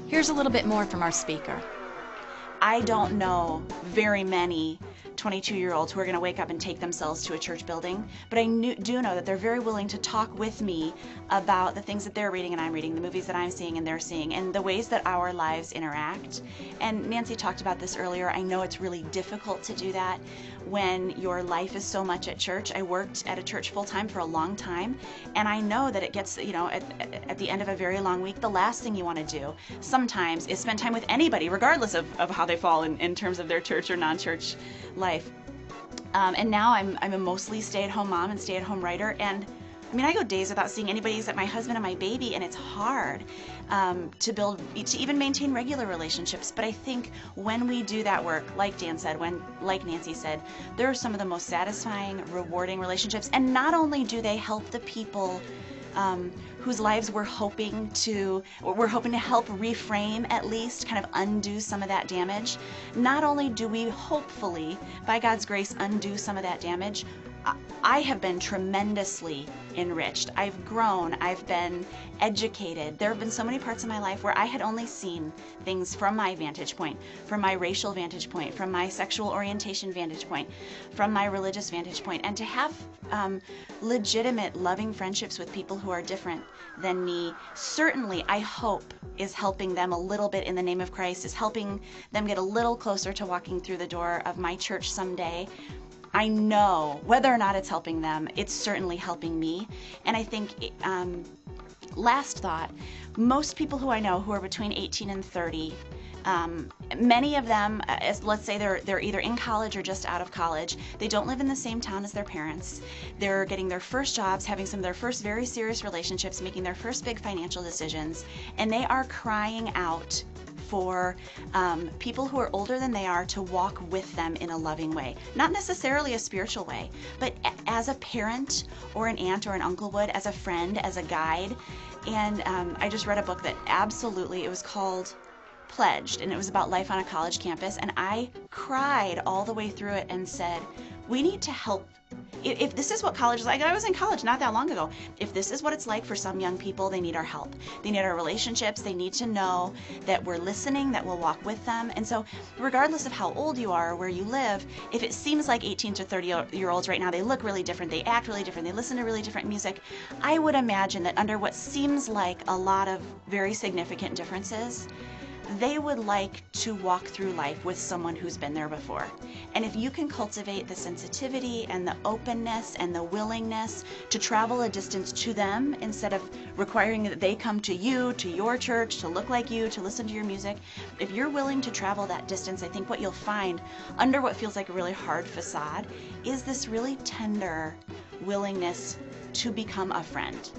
Here's a little bit more from our speaker. I don't know very many 22-year-olds who are going to wake up and take themselves to a church building, but I do know that they're very willing to talk with me about the things that they're reading and I'm reading, the movies that I'm seeing and they're seeing, and the ways that our lives interact. And Nancy talked about this earlier. I know it's really difficult to do that when your life is so much at church. I worked at a church full-time for a long time, and I know that it gets, at the end of a very long week, the last thing you want to do sometimes is spend time with anybody, regardless of how they fall in terms of their church or non-church life. And now I'm a mostly stay-at-home mom and stay-at-home writer, and I mean, I go days without seeing anybody except my husband and my baby, and it's hard to even maintain regular relationships. But I think when we do that work, like Dan said, like Nancy said, there are some of the most satisfying, rewarding relationships. And not only do they help the people whose lives we're hoping to help reframe, at least kind of undo some of that damage. Not only do we hopefully, by God's grace, undo some of that damage, I have been tremendously enriched. I've grown. I've been educated. There have been so many parts of my life where I had only seen things from my vantage point, from my racial vantage point, from my sexual orientation vantage point, from my religious vantage point. And to have legitimate, loving friendships with people who are different than me, certainly, I hope, is helping them a little bit in the name of Christ, is helping them get a little closer to walking through the door of my church someday. I know whether or not it's helping them, it's certainly helping me. And I think, last thought, most people who I know who are between 18 and 30, many of them, let's say they're either in college or just out of college. They don't live in the same town as their parents. They're getting their first jobs, having some of their first very serious relationships, making their first big financial decisions, and they are crying out for people who are older than they are to walk with them in a loving way. Not necessarily a spiritual way, but as a parent or an aunt or an uncle would, as a friend, as a guide. And I just read a book that absolutely, it was called Pledged, and it was about life on a college campus, and I cried all the way through it and said, we need to help. If this is what college is like, I was in college not that long ago. If this is what it's like for some young people, they need our help. They need our relationships. They need to know that we're listening, that we'll walk with them. And so regardless of how old you are or where you live, if it seems like 18 to 30-year-olds right now, they look really different, they act really different, they listen to really different music, I would imagine that under what seems like a lot of very significant differences, they would like to walk through life with someone who's been there before. And if you can cultivate the sensitivity and the openness and the willingness to travel a distance to them instead of requiring that they come to you, to your church, to look like you, to listen to your music, if you're willing to travel that distance, I think what you'll find under what feels like a really hard facade is this really tender willingness to become a friend.